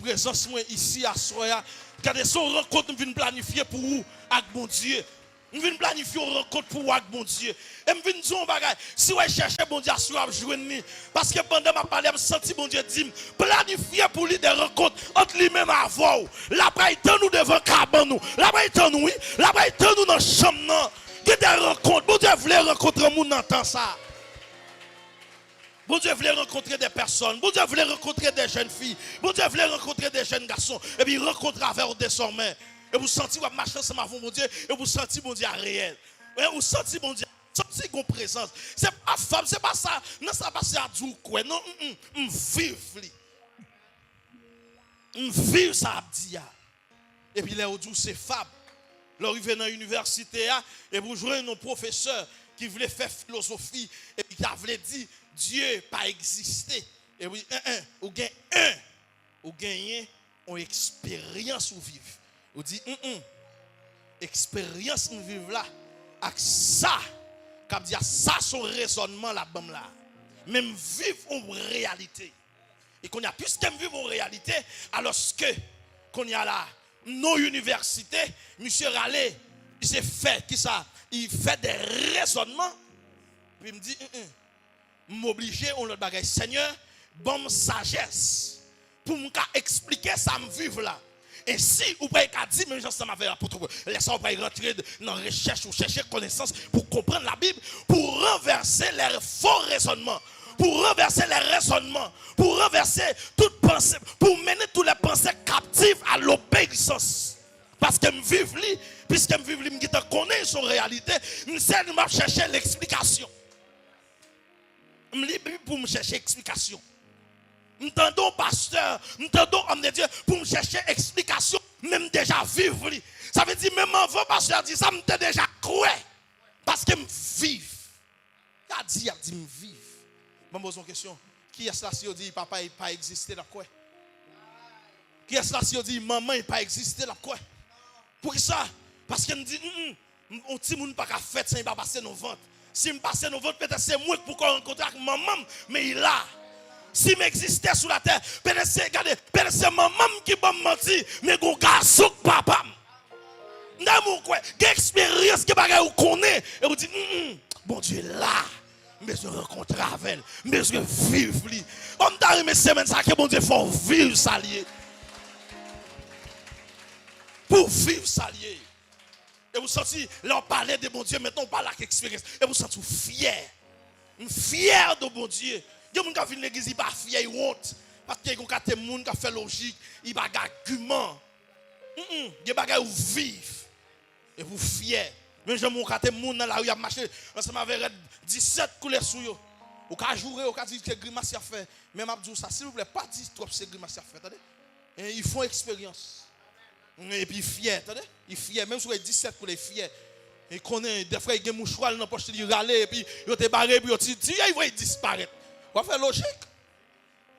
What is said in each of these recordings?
présence moi ici à soya. Regardez son rencontre nous vient planifier pour vous avec mon Dieu. Nous venons planifier une rencontre pour vous avec mon Dieu. Et nous venons dire un bagage. Si vous cherchez mon Dieu à soir, joindre. Parce que pendant ma parole, je senti mon Dieu dire planifier pour lui des rencontres entre lui-même et vous. Là-bas, il nous devant cabane nous. Là-bas, il nous, oui. Là-bas, il nous dans la chambre. Il y a des rencontres. Mon Dieu voulait rencontrer mon dans temps ça. Bon Dieu voulait rencontrer des personnes. Bon Dieu voulait rencontrer des jeunes filles. Bon Dieu voulait rencontrer des jeunes garçons. Et puis rencontrer avec eux désormais. Et vous sentez vous marcher ensemble avec mon Dieu. Et vous sentez mon Dieu réel. Et vous sentez mon Dieu. Sentez qu'on présence. C'est pas femme, c'est pas ça. Non, ça va passer à Dieu quoi. Non, vive. Vive ça dit. Et puis là, c'est fab. Là, il vient dans l'université et vous jouez un professeur qui voulait faire philosophie et qui voulait dire Dieu pas existé. Et oui, ou gagnez une expérience ou vivre. Ou dit expérience ou vivre là avec ça comme dire ça son raisonnement là-bas là. Même vivre en réalité. Et qu'on y a plus qu'à vivre en réalité alors que qu'on y a là nos universités, monsieur Raleigh, il s'est fait qui ça, il fait des raisonnements. Puis il me dit m'obliger on le bagage Seigneur, bonne sagesse pour m'expliquer ça me vivre là. Et si vous pouvez dire, mais ça m'avait l'apôtre, laissez vous pouvez rentrer dans la recherche ou chercher connaissance pour comprendre la Bible, pour renverser les faux raisonnements, pour renverser les raisonnements, pour renverser toute pensée, pour mener toutes les pensées captives à l'obéissance. Parce que me vivre li, puisque me vivre li, me connaît son réalité, me chercher l'explication. Me libre pour me chercher explication. M'entendons pasteur, m'entendons homme de Dieu pour me chercher explication, même déjà vivre. Ça veut dire même avant pasteur dit ça, m'étais déjà cru. Parce que me vive. Il a dit me vive. Je me pose une question. Qui est-ce là si on dit papa il pas existé là quoi? Qui est-ce là si on dit maman il pas existé là quoi? Pour ça, parce qu'elle me dit on petit monde pas qu'à faire ça il va passer nos ventes. Si me passer nos ventes peut-être c'est moi pour rencontrer avec maman mais il a. Si m'existait sur la terre, peut-être c'est maman qui va me mentir, mais mon garçon papa. D'amour quoi, d'expérience que bagay ou connaît et vous dit bon Dieu là, mais je rencontre avec elle, mais je vivre lui. On t'a mes semaines ça que bon Dieu faut vivre ça lié. Pour vivre ça lié. Et vous sentez là on parlait de bon Dieu, maintenant on parle avec expérience et vous sentez fier. Fier de bon Dieu. Il y a des gens qui viennent l'église, ils ne sont pas fiers, ils honte. Parce qu'il y a des gens qui font logique, ils n'ont pas d'argument. Il y a des gens qui vivent. Et vous fiers. Même si vous avez des gens dans la rue, ils marché ensemble avec 17 couleurs sur eux. Vous pouvez jouer, vous pouvez dire que grimace à faire. Même Abdou, ça, s'il vous plaît, pas dire trop c'est grimace à faire. Et ils font expérience. Et puis fiers, attendez? Ils fiers. Même si vous avez 17 couleurs, fiers. Et connaît des fois, il y a des mouchoirs dans la poche, ils râlent, et puis ils ont barré, puis ils vont disparaître. Quoi faire logique?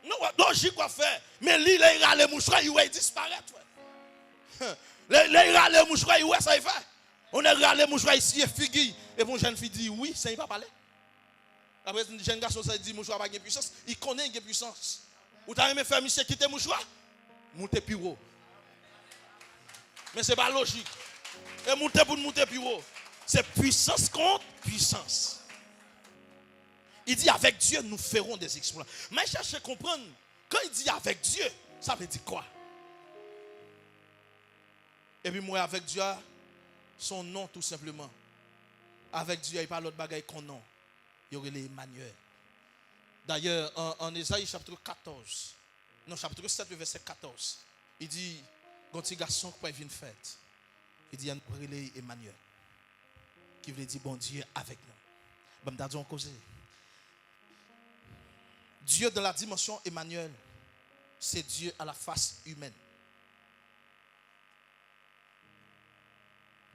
Non, logique quoi faire. Mais lui, il râle les mouchoirs, il va disparaître. Il râle les mouchoirs, il va ça il fait. On a râlé les mouchoirs ici, et figure. Et une jeune fille dit oui, ça il va parler. Après, une jeune garçon ça dit mouchoir n'a pas de puissance. Il connaît une puissance. Ou t'as aimé faire monsieur quitter mouchoir? Monter plus haut. Mais ce n'est pas logique. Et monter pour monter plus haut. C'est puissance contre puissance. Il dit avec Dieu nous ferons des exploits. Mais je cherche à comprendre. Quand il dit avec Dieu, ça veut dire quoi? Et puis moi avec Dieu, son nom tout simplement. Avec Dieu, il n'y a pas l'autre bagaille qu'on nom. Il y aurait les Emmanuel. D'ailleurs, en Ésaïe chapitre 14, non chapitre 7, verset 14, il dit, quand petit garçon qui vient faire, il dit, il y a Emmanuel. Qui veut dire, bon Dieu avec nous. Bon, on cause. Dieu de la dimension Emmanuel, c'est Dieu à la face humaine.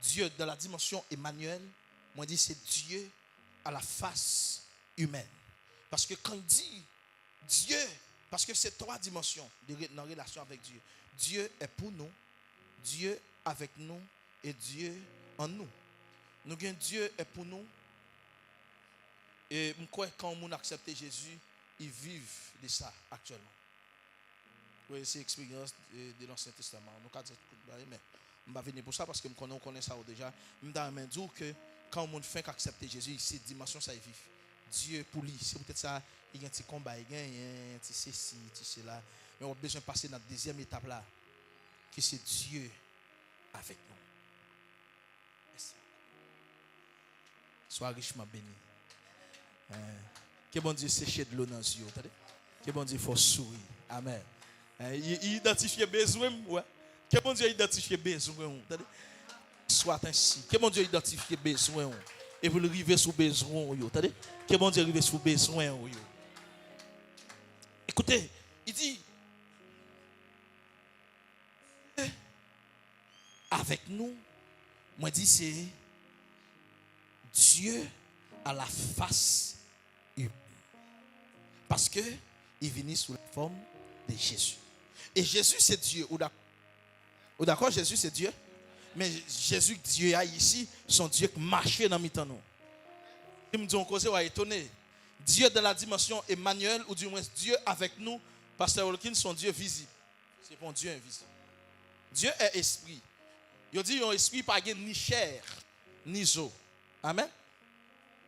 Dieu de la dimension Emmanuel, moi je dis c'est Dieu à la face humaine. Parce que quand il dit Dieu, parce que c'est trois dimensions dans relation avec Dieu. Dieu est pour nous, Dieu avec nous et Dieu en nous. Nous avons Dieu est pour nous. Et je crois que quand on accepte Jésus, ils vivent de ça actuellement. Oui, c'est expérience de l'Ancien Testament. Nous avons dit mais je ne vais pas venir pour ça parce que nous connaissons ça déjà. Je vais dire que quand on fait accepter Jésus, c'est dimension ça est vif. Dieu pour lui, c'est peut-être ça, il y a un petit combat, il y a un petit ceci, petit cela. Mais on a besoin de passer dans la deuxième étape là, qui c'est Dieu avec nous. Merci. Sois richement béni. Que bon Dieu sécher de l'eau dans les yeux. Que bon Dieu faut sourire. Amen. Il identifie besoin. Ouais. Que bon Dieu identifie besoin. Soit ainsi. Que bon Dieu identifie besoin. Et vous le arrivez sous besoin. Que bon Dieu arrive sous besoin. Écoutez, il dit avec nous, moi dit c'est Dieu à la face humaine. Parce que il venait sous la forme de Jésus. Et Jésus c'est Dieu. Ou d'accord, Jésus c'est Dieu. Mais Jésus, Dieu a ici, son Dieu qui marchait dans le nous. Il me dit, on cause, on est étonné. Dieu de la dimension Emmanuel, ou du moins Dieu avec nous, Pasteur Wilkins, son Dieu visible. C'est bon Dieu invisible. Dieu est esprit. Il dit, un esprit pas ni chair, ni eau. Amen.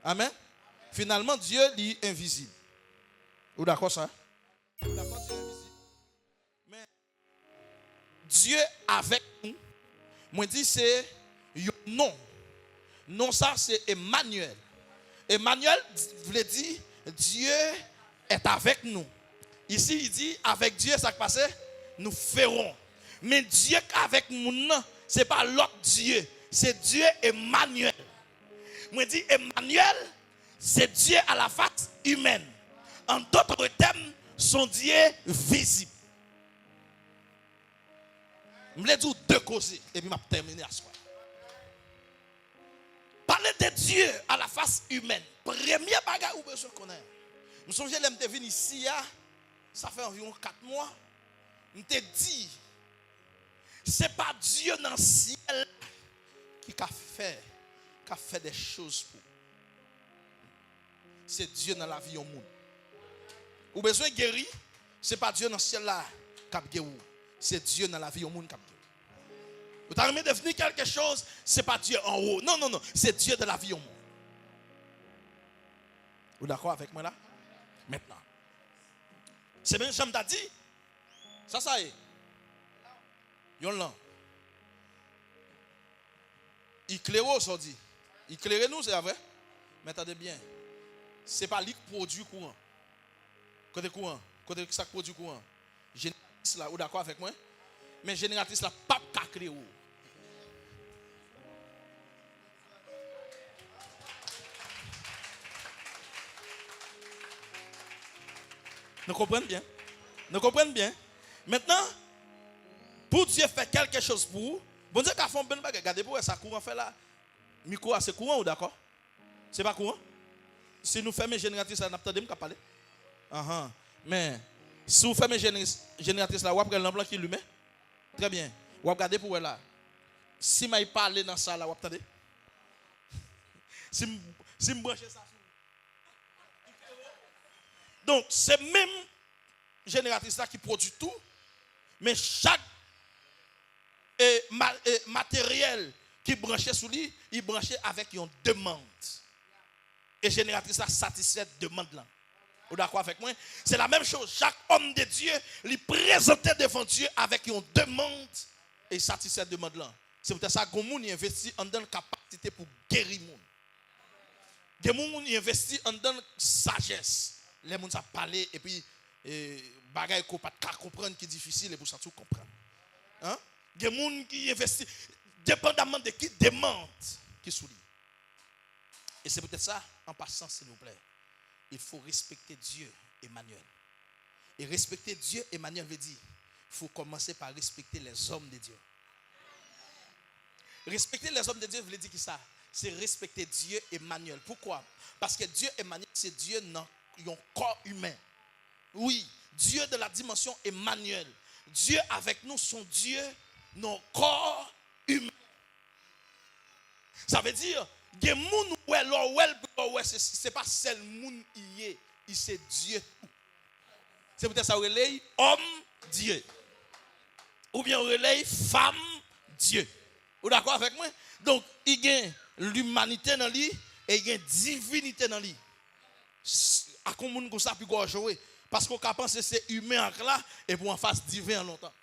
Amen. Finalement, Dieu est invisible. Vous d'accord ça? Vous d'accord, Dieu est invisible. Mais Dieu avec nous, moi dis c'est non. Non ça c'est Emmanuel. Emmanuel voulait dire Dieu est avec nous. Ici il dit avec Dieu ça qui passe nous ferons. Mais Dieu avec nous non, c'est pas l'autre Dieu, c'est Dieu Emmanuel. Moi dis Emmanuel c'est Dieu à la face humaine. En d'autres termes, son Dieu visible. Je vais dire deux causes et puis je vais terminer à ce soir. Parler de Dieu à la face humaine. Premier bagage où besoin connaître. Je me souviens, je suis venu ici, ça fait environ 4 mois. Je te dis, ce n'est pas Dieu dans le ciel qui a fait des choses pour. C'est Dieu dans la vie au monde. Ou besoin de guérir, ce n'est pas Dieu dans le ciel là qui a guéri. C'est Dieu dans la vie au monde qui a guéri. Vous avez devenir quelque chose, ce n'est pas Dieu en haut. Non, non, non, c'est Dieu de la vie au monde. Vous êtes d'accord avec moi là? Maintenant. C'est bien, j'aime t'a dit. Ça y est. Yon là. Il claire aujourd'hui. Il claire nous, c'est vrai. Mais attendez bien. Ce n'est pas lui qui produit courant. Côté courant. Côté ça produit courant. Génératrice là, vous d'accord avec moi? Mais génératrice là, pas qu'à créer. Nous comprenons bien. Nous comprenons bien. Maintenant, pour Dieu faire quelque chose pour vous, bon Dieu qu'a fait un bon bagage. Regardez pour ça courant fait là. Micro c'est courant ou d'accord? C'est pas courant? Si nous fermons génératrice là, n'attendez pas parler. Mais si vous fermez génératrice là, vous avez l'emploi qui lui met. Très bien. Vous regardez pour là. Si je parle dans ça là, vous attendez. Si je branche ça. Donc, c'est même génératrice là qui produit tout, mais chaque matériel qui branchait sous lui, il branchait avec une demande. Et génératrice là satisfait cette demande là. Vous êtes d'accord avec moi? C'est la même chose. Chaque homme de Dieu, il présentait devant Dieu avec une demande et satisfait cette demande là. C'est peut-être ça que les gens investissent en une capacité pour guérir les gens. Les gens investissent en une sagesse. Les gens savent parler et puis bagaille qu'on pas comprendre qui est difficile et pour ça tout comprendre. Hein? Les gens qui investissent dépendamment de qui demande qui sourit. Et c'est peut-être ça en passant s'il vous plaît. Il faut respecter Dieu Emmanuel. Et respecter Dieu Emmanuel veut dire il faut commencer par respecter les hommes de Dieu. Respecter les hommes de Dieu veut dire que ça c'est respecter Dieu Emmanuel. Pourquoi? Parce que Dieu Emmanuel c'est Dieu dans un corps humain. Oui, Dieu de la dimension Emmanuel. Dieu avec nous, son Dieu, nos corps humains. Ça veut dire, des gens c'est pas seul monde il c'est Dieu. C'est peut-être ça relève homme Dieu. Ou bien on relève femme Dieu. Vous d'accord avec moi? Donc, il y a l'humanité dans lui et il y a divinité dans lui. À comment ça peut jouer? Parce qu'on pense que c'est humain là et pour en face divin en longtemps.